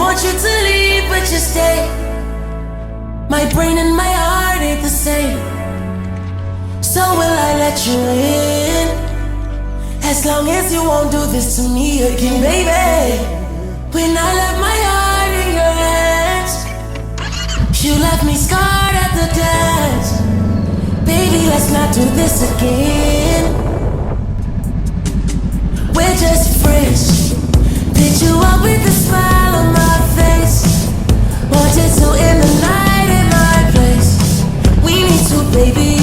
want you to leave, but you stay. My brain and my heart ain't the same. So will I let you in? As long as you won't do this to me again, baby. When I left my heart in your hands, you left me scarred at the dance. Baby, let's not do this again. We're just friends. Picked you up with a smile on my face. Wanted to end the night in my place. We need to, baby,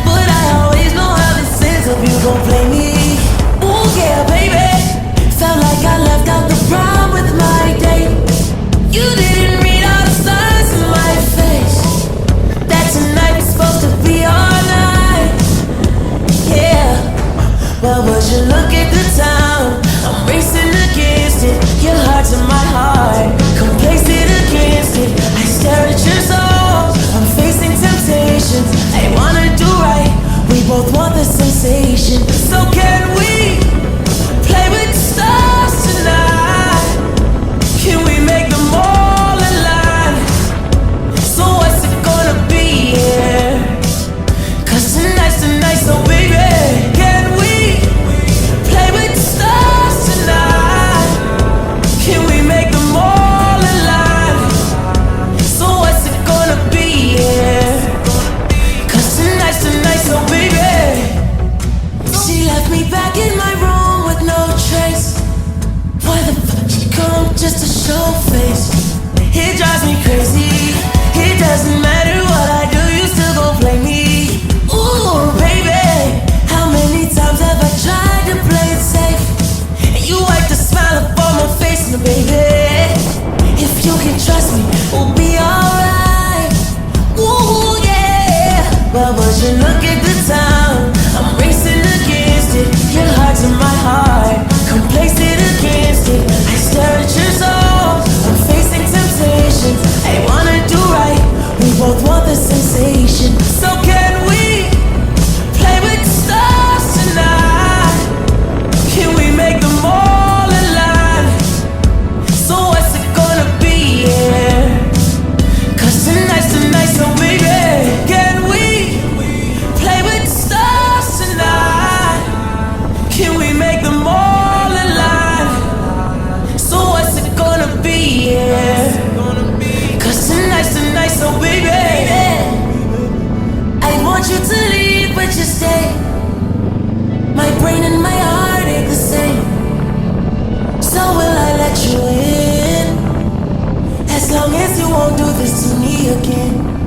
but I always know how this ends. If you gon' play me, ooh yeah, baby. Felt like I left out the prom with my date. You didn't read all the signs in my face. That tonight was supposed to be our night. Yeah, well, would you look at the time? I'm racing against it. Your heart's in my heart, complacent against it. I stare at your soul, I'm facing temptations. I wanna do right, we both want the sensation. So can we play with the stars tonight? Can we make them all align? So what's it gonna be, yeah? Cause tonight's the night, so baby, can we play with the stars tonight? Can we make them all align? So what's it gonna be, yeah? Cause tonight's the night, so baby. She left me back in my room with no trace. Why the fuck she come just to show face? It drives me crazy. It doesn't matter what I do, you still gon' play me. Ooh, baby, how many times have I tried to play it safe? And you wipe the smile up on my face, now baby, if you can trust me, we'll be alright. Ooh, yeah. Well, would you look at the time? I'm racing against it. Your heart's in my heart, complacent against it. I stare at your soul, I'm facing temptations. I wanna do right, we both want the sensation. So can we play with the stars tonight? Can we make them all align? So what's it gonna be, yeah? Cause tonight's the night, so baby, can we play with the stars tonight? Can we make them all align? So what's it gonna be, yeah? Cause tonight's the night, so baby, I want you to leave, but you stay. My brain and my heart ain't the same. So will I let you in? As long as you won't do this to me again.